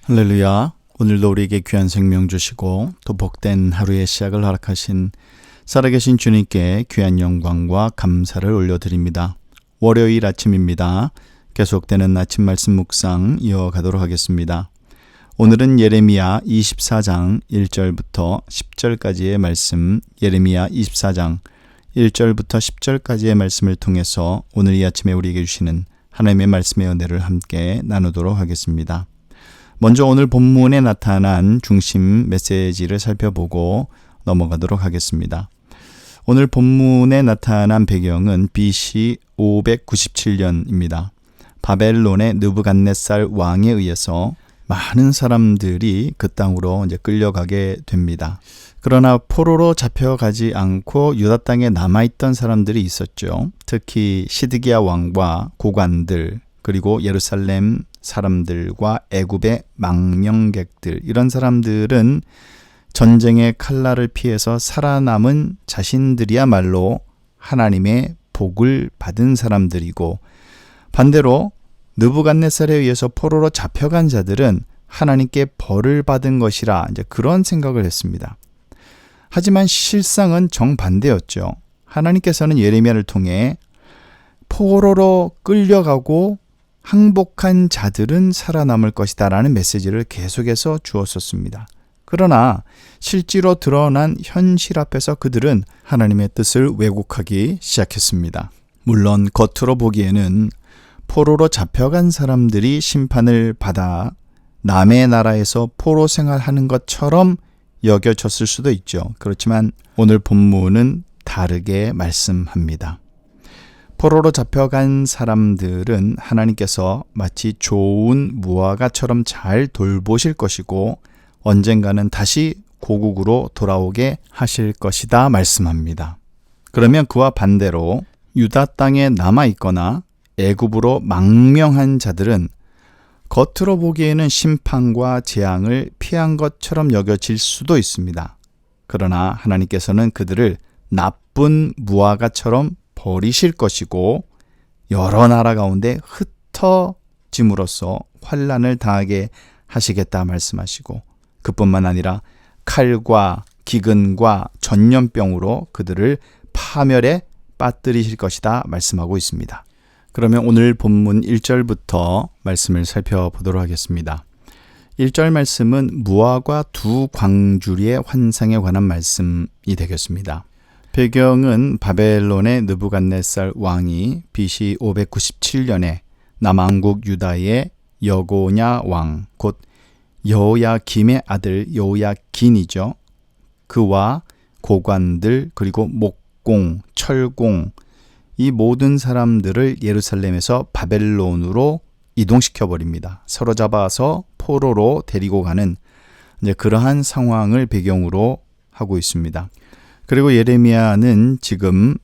할렐루야. 오늘도 우리에게 귀한 생명 주시고 또 복된 하루의 시작을 허락하신 살아계신 주님께 귀한 영광과 감사를 올려드립니다. 월요일 아침입니다. 계속되는 아침 말씀 묵상 이어가도록 하겠습니다. 오늘은 예레미야 24장 1절부터 10절까지의 말씀, 예레미야 24장 1절부터 10절까지의 말씀을 통해서 오늘 이 아침에 우리에게 주시는 하나님의 말씀의 은혜를 함께 나누도록 하겠습니다. 먼저 오늘 본문에 나타난 중심 메시지를 살펴보고 넘어가도록 하겠습니다. 오늘 본문에 나타난 배경은 BC 597년입니다. 바벨론의 느부갓네살 왕에 의해서 많은 사람들이 그 땅으로 이제 끌려가게 됩니다. 그러나 포로로 잡혀가지 않고 유다 땅에 남아있던 사람들이 있었죠. 특히 시드기야 왕과 고관들, 그리고 예루살렘 사람들과 애굽의 망명객들, 이런 사람들은 전쟁의 칼날을 피해서 살아남은 자신들이야말로 하나님의 복을 받은 사람들이고, 반대로 느부갓네살에 의해서 포로로 잡혀간 자들은 하나님께 벌을 받은 것이라 이제 그런 생각을 했습니다. 하지만 실상은 정반대였죠. 하나님께서는 예레미야를 통해 포로로 끌려가고 항복한 자들은 살아남을 것이다 라는 메시지를 계속해서 주었었습니다. 그러나 실제로 드러난 현실 앞에서 그들은 하나님의 뜻을 왜곡하기 시작했습니다. 물론 겉으로 보기에는 포로로 잡혀간 사람들이 심판을 받아 남의 나라에서 포로 생활하는 것처럼 여겨졌을 수도 있죠. 그렇지만 오늘 본문은 다르게 말씀합니다. 포로로 잡혀간 사람들은 하나님께서 마치 좋은 무화과처럼 잘 돌보실 것이고 언젠가는 다시 고국으로 돌아오게 하실 것이다 말씀합니다. 그러면 그와 반대로 유다 땅에 남아있거나 애굽으로 망명한 자들은 겉으로 보기에는 심판과 재앙을 피한 것처럼 여겨질 수도 있습니다. 그러나 하나님께서는 그들을 나쁜 무화과처럼 버리실 것이고 여러 나라 가운데 흩어짐으로써 환난을 당하게 하시겠다 말씀하시고, 그뿐만 아니라 칼과 기근과 전염병으로 그들을 파멸에 빠뜨리실 것이다 말씀하고 있습니다. 그러면 오늘 본문 1절부터 말씀을 살펴보도록 하겠습니다. 1절 말씀은 무화과 두 광주리의 환상에 관한 말씀이 되겠습니다. 배경은 바벨론의 느부갓네살 왕이 BC 597년에 남왕국 유다의 여고냐 왕, 곧 여호야김의 아들 여호야긴이죠. 그와 고관들, 그리고 목공, 철공, 이 모든 사람들을 예루살렘에서 바벨론으로 이동시켜버립니다. 사로잡아서 포로로 데리고 가는 이제 그러한 상황을 배경으로 하고 있습니다. 그리고 예레미야는 지금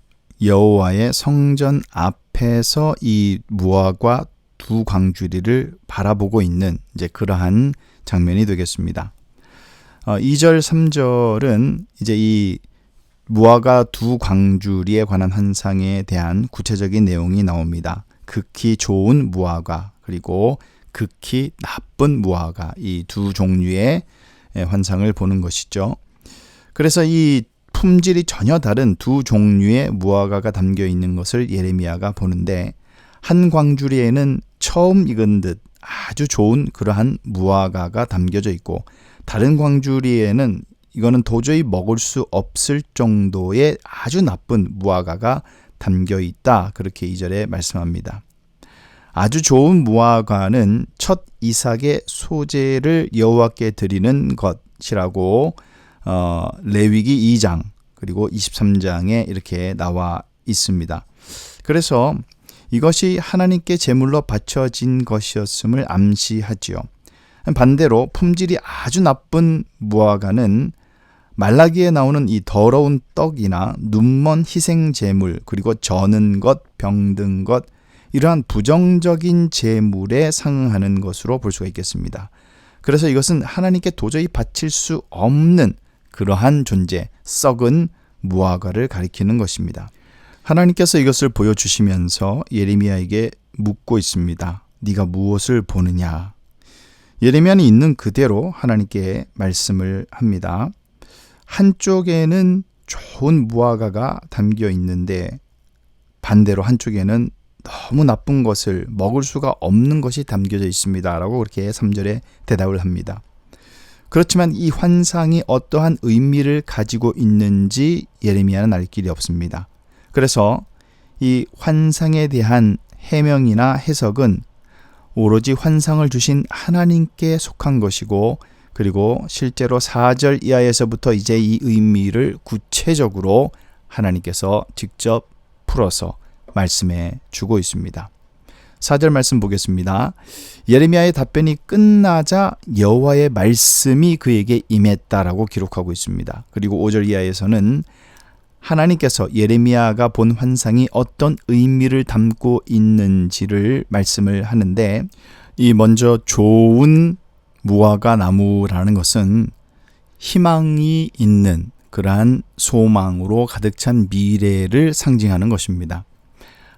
여호와의 성전 앞에서 이 무화과 두 광주리를 바라보고 있는 이제 그러한 장면이 되겠습니다. 2절, 3절은 이제 이 무화과 두 광주리에 관한 환상에 대한 구체적인 내용이 나옵니다. 극히 좋은 무화과, 그리고 극히 나쁜 무화과, 이 두 종류의 환상을 보는 것이죠. 그래서 이 품질이 전혀 다른 두 종류의 무화과가 담겨 있는 것을 예레미야가 보는데, 한 광주리에는 처음 익은 듯 아주 좋은 그러한 무화과가 담겨져 있고, 다른 광주리에는 이거는 도저히 먹을 수 없을 정도의 아주 나쁜 무화과가 담겨 있다, 그렇게 2절에 말씀합니다. 아주 좋은 무화과는 첫 이삭의 소재를 여호와께 드리는 것이라고 레위기 2장 그리고 23장에 이렇게 나와 있습니다. 그래서 이것이 하나님께 제물로 바쳐진 것이었음을 암시하지요. 반대로 품질이 아주 나쁜 무화과는 말라기에 나오는 이 더러운 떡이나 눈먼 희생 제물, 그리고 저는 것, 병든 것, 이러한 부정적인 제물에 상응하는 것으로 볼 수가 있겠습니다. 그래서 이것은 하나님께 도저히 바칠 수 없는 그러한 존재, 썩은 무화과를 가리키는 것입니다. 하나님께서 이것을 보여주시면서 예레미야에게 묻고 있습니다. 네가 무엇을 보느냐? 예레미야는 있는 그대로 하나님께 말씀을 합니다. 한쪽에는 좋은 무화과가 담겨 있는데 반대로 한쪽에는 너무 나쁜 것을 먹을 수가 없는 것이 담겨져 있습니다 라고 그렇게 3절에 대답을 합니다. 그렇지만 이 환상이 어떠한 의미를 가지고 있는지 예레미야는 알 길이 없습니다. 그래서 이 환상에 대한 해명이나 해석은 오로지 환상을 주신 하나님께 속한 것이고, 그리고 실제로 4절 이하에서부터 이제 이 의미를 구체적으로 하나님께서 직접 풀어서 말씀해 주고 있습니다. 4절 말씀 보겠습니다. 예레미야의 답변이 끝나자 여호와의 말씀이 그에게 임했다라고 기록하고 있습니다. 그리고 5절 이하에서는 하나님께서 예레미야가 본 환상이 어떤 의미를 담고 있는지를 말씀을 하는데, 이 먼저 좋은 무화과 나무라는 것은 희망이 있는 그러한 소망으로 가득 찬 미래를 상징하는 것입니다.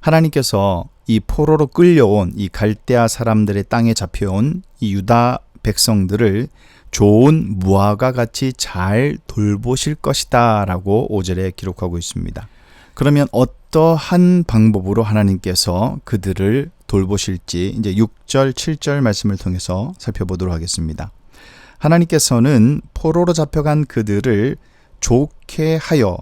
하나님께서 이 포로로 끌려온 이 갈대아 사람들의 땅에 잡혀온 이 유다 백성들을 좋은 무화과 같이 잘 돌보실 것이다 라고 5절에 기록하고 있습니다. 그러면 어떠한 방법으로 하나님께서 그들을 돌보실지 이제 6절, 7절 말씀을 통해서 살펴보도록 하겠습니다. 하나님께서는 포로로 잡혀간 그들을 좋게 하여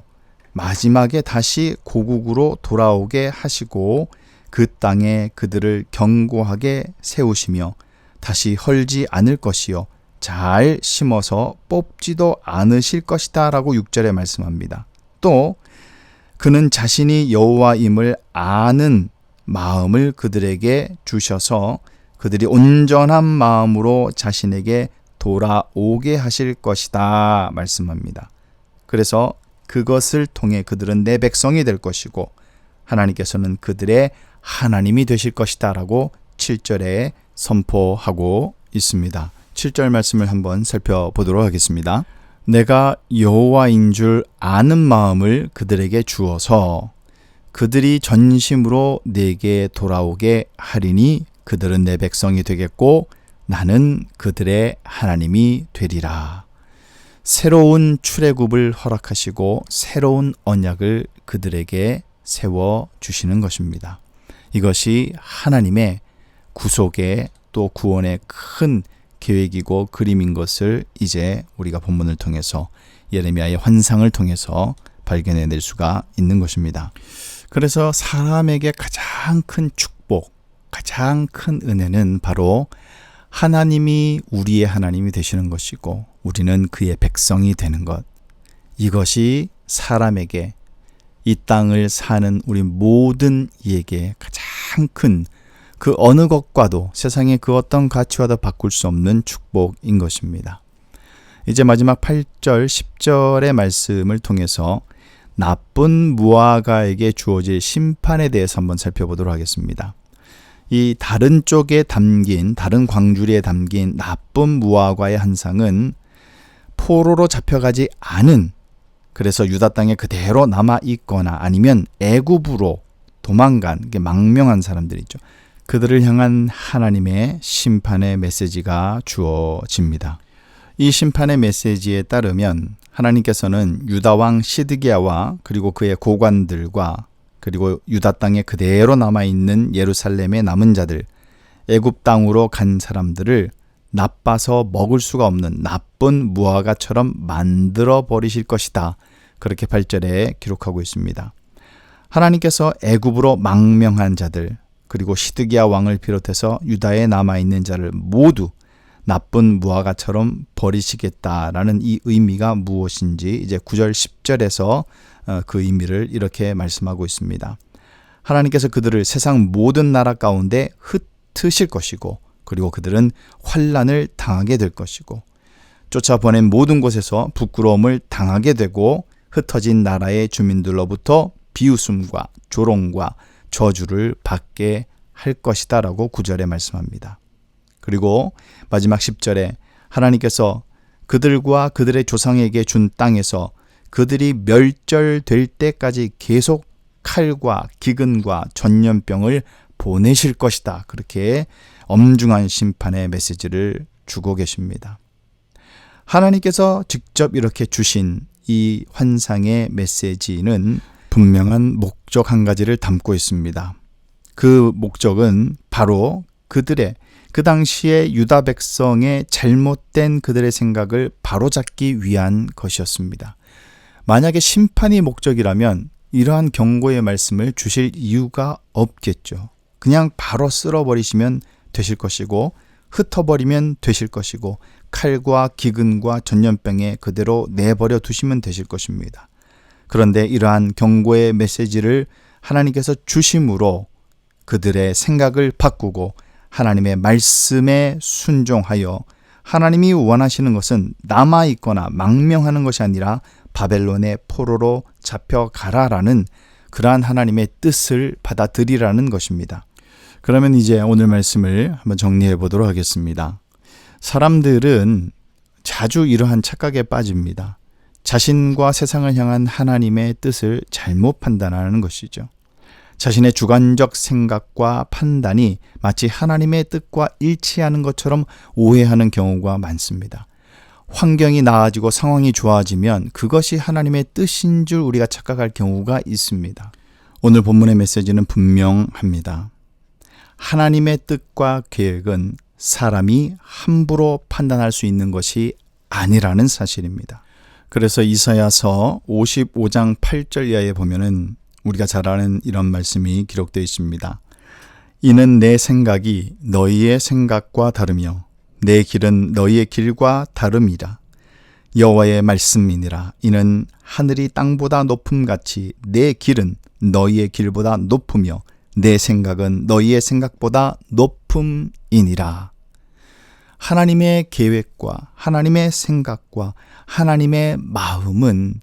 마지막에 다시 고국으로 돌아오게 하시고 그 땅에 그들을 견고하게 세우시며 다시 헐지 않을 것이요 잘 심어서 뽑지도 않으실 것이다 라고 6절에 말씀합니다. 또 그는 자신이 여호와임을 아는 마음을 그들에게 주셔서 그들이 온전한 마음으로 자신에게 돌아오게 하실 것이다 말씀합니다. 그래서 그것을 통해 그들은 내 백성이 될 것이고 하나님께서는 그들의 하나님이 되실 것이다 라고 7절에 선포하고 있습니다. 7절 말씀을 한번 살펴보도록 하겠습니다. 내가 여호와인 줄 아는 마음을 그들에게 주어서 그들이 전심으로 내게 돌아오게 하리니 그들은 내 백성이 되겠고 나는 그들의 하나님이 되리라. 새로운 출애굽을 허락하시고 새로운 언약을 그들에게 세워주시는 것입니다. 이것이 하나님의 구속의 또 구원의 큰 계획이고 그림인 것을 이제 우리가 본문을 통해서 예레미야의 환상을 통해서 발견해낼 수가 있는 것입니다. 그래서 사람에게 가장 큰 축복, 가장 큰 은혜는 바로 하나님이 우리의 하나님이 되시는 것이고 우리는 그의 백성이 되는 것. 이것이 사람에게 이 땅을 사는 우리 모든 이에게 가장 큰 그 어느 것과도 세상의 그 어떤 가치와도 바꿀 수 없는 축복인 것입니다. 이제 마지막 8절, 10절의 말씀을 통해서 나쁜 무화과에게 주어질 심판에 대해서 한번 살펴보도록 하겠습니다. 이 다른 쪽에 담긴, 다른 광주리에 담긴 나쁜 무화과의 한상은 포로로 잡혀가지 않은, 그래서 유다 땅에 그대로 남아있거나 아니면 애굽으로 도망간 망명한 사람들이죠. 그들을 향한 하나님의 심판의 메시지가 주어집니다. 이 심판의 메시지에 따르면 하나님께서는 유다 왕 시드기야와 그리고 그의 고관들과 그리고 유다 땅에 그대로 남아있는 예루살렘의 남은 자들, 애굽 땅으로 간 사람들을 나빠서 먹을 수가 없는 나쁜 무화과처럼 만들어 버리실 것이다. 그렇게 8절에 기록하고 있습니다. 하나님께서 애굽으로 망명한 자들, 그리고 시드기야 왕을 비롯해서 유다에 남아있는 자를 모두 나쁜 무화과처럼 버리시겠다라는 이 의미가 무엇인지 이제 9절 10절에서 그 의미를 이렇게 말씀하고 있습니다. 하나님께서 그들을 세상 모든 나라 가운데 흩으실 것이고 그리고 그들은 환난을 당하게 될 것이고 쫓아보낸 모든 곳에서 부끄러움을 당하게 되고 흩어진 나라의 주민들로부터 비웃음과 조롱과 저주를 받게 할 것이다 라고 9절에 말씀합니다. 그리고 마지막 10절에 하나님께서 그들과 그들의 조상에게 준 땅에서 그들이 멸절될 때까지 계속 칼과 기근과 전염병을 보내실 것이다. 그렇게 엄중한 심판의 메시지를 주고 계십니다. 하나님께서 직접 이렇게 주신 이 환상의 메시지는 분명한 목적 한 가지를 담고 있습니다. 그 목적은 바로 그들의 그 당시에 유다 백성의 잘못된 그들의 생각을 바로잡기 위한 것이었습니다. 만약에 심판이 목적이라면 이러한 경고의 말씀을 주실 이유가 없겠죠. 그냥 바로 쓸어버리시면 되실 것이고 흩어버리면 되실 것이고 칼과 기근과 전염병에 그대로 내버려 두시면 되실 것입니다. 그런데 이러한 경고의 메시지를 하나님께서 주심으로 그들의 생각을 바꾸고 하나님의 말씀에 순종하여 하나님이 원하시는 것은 남아있거나 망명하는 것이 아니라 바벨론의 포로로 잡혀가라라는 그러한 하나님의 뜻을 받아들이라는 것입니다. 그러면 이제 오늘 말씀을 한번 정리해 보도록 하겠습니다. 사람들은 자주 이러한 착각에 빠집니다. 자신과 세상을 향한 하나님의 뜻을 잘못 판단하는 것이죠. 자신의 주관적 생각과 판단이 마치 하나님의 뜻과 일치하는 것처럼 오해하는 경우가 많습니다. 환경이 나아지고 상황이 좋아지면 그것이 하나님의 뜻인 줄 우리가 착각할 경우가 있습니다. 오늘 본문의 메시지는 분명합니다. 하나님의 뜻과 계획은 사람이 함부로 판단할 수 있는 것이 아니라는 사실입니다. 그래서 이사야서 55장 8절 이하에 보면은 우리가 잘 아는 이런 말씀이 기록되어 있습니다. 이는 내 생각이 너희의 생각과 다르며 내 길은 너희의 길과 다름이라. 여호와의 말씀이니라. 이는 하늘이 땅보다 높음같이 내 길은 너희의 길보다 높으며 내 생각은 너희의 생각보다 높음이니라. 하나님의 계획과 하나님의 생각과 하나님의 마음은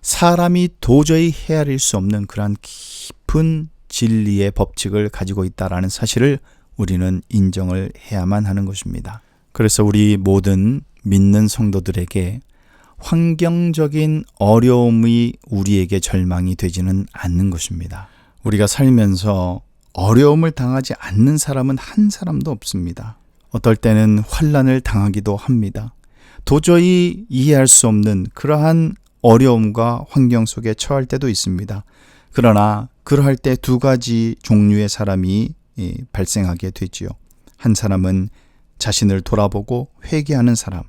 사람이 도저히 헤아릴 수 없는 그러한 깊은 진리의 법칙을 가지고 있다라는 사실을 우리는 인정을 해야만 하는 것입니다. 그래서 우리 모든 믿는 성도들에게 환경적인 어려움이 우리에게 절망이 되지는 않는 것입니다. 우리가 살면서 어려움을 당하지 않는 사람은 한 사람도 없습니다. 어떨 때는 환난을 당하기도 합니다. 도저히 이해할 수 없는 그러한 어려움과 환경 속에 처할 때도 있습니다. 그러나 그러할 때 두 가지 종류의 사람이 발생하게 되지요. 한 사람은 자신을 돌아보고 회개하는 사람,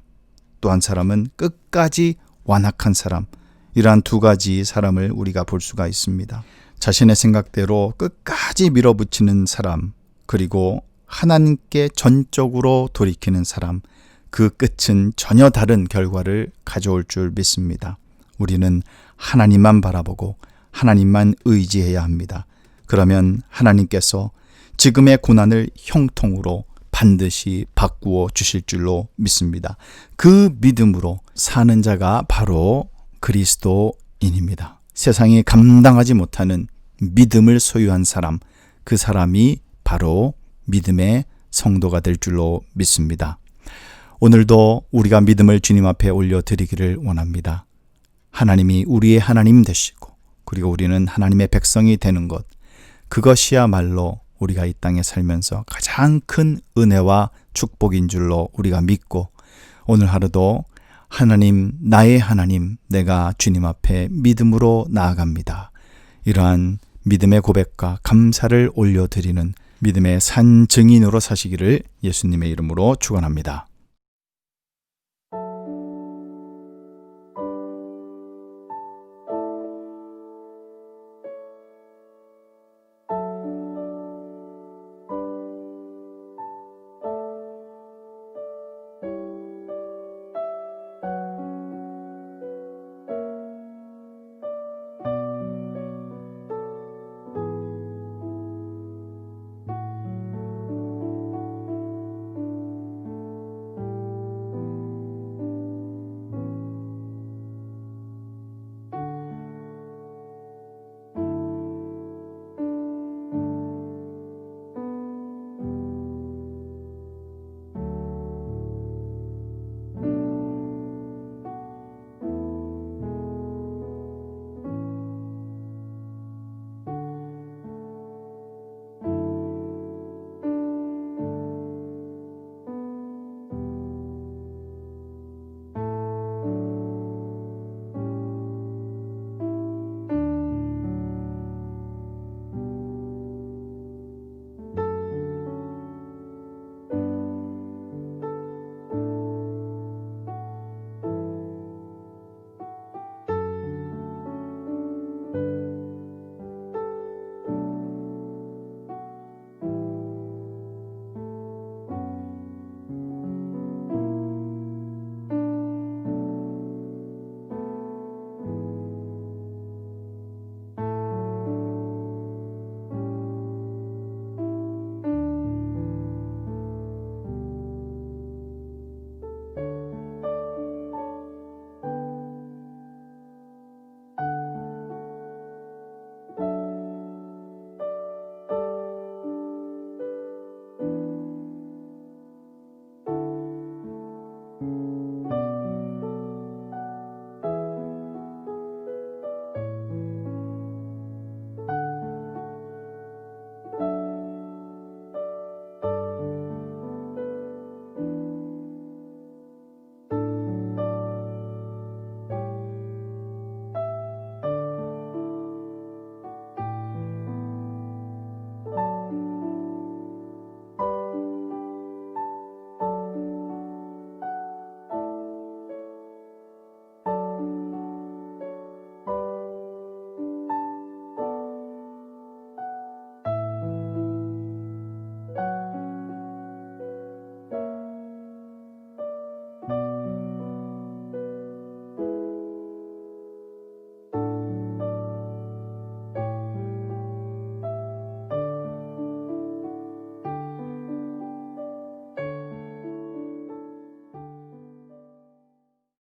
또 한 사람은 끝까지 완악한 사람, 이러한 두 가지 사람을 우리가 볼 수가 있습니다. 자신의 생각대로 끝까지 밀어붙이는 사람, 그리고 하나님께 전적으로 돌이키는 사람, 그 끝은 전혀 다른 결과를 가져올 줄 믿습니다. 우리는 하나님만 바라보고 하나님만 의지해야 합니다. 그러면 하나님께서 지금의 고난을 형통으로 반드시 바꾸어 주실 줄로 믿습니다. 그 믿음으로 사는 자가 바로 그리스도인입니다. 세상이 감당하지 못하는 믿음을 소유한 사람, 그 사람이 바로 믿음의 성도가 될 줄로 믿습니다. 오늘도 우리가 믿음을 주님 앞에 올려드리기를 원합니다. 하나님이 우리의 하나님 되시고 그리고 우리는 하나님의 백성이 되는 것, 그것이야말로 우리가 이 땅에 살면서 가장 큰 은혜와 축복인 줄로 우리가 믿고 오늘 하루도 하나님, 나의 하나님, 내가 주님 앞에 믿음으로 나아갑니다. 이러한 믿음의 고백과 감사를 올려드리는 믿음의 산 증인으로 사시기를 예수님의 이름으로 축원합니다.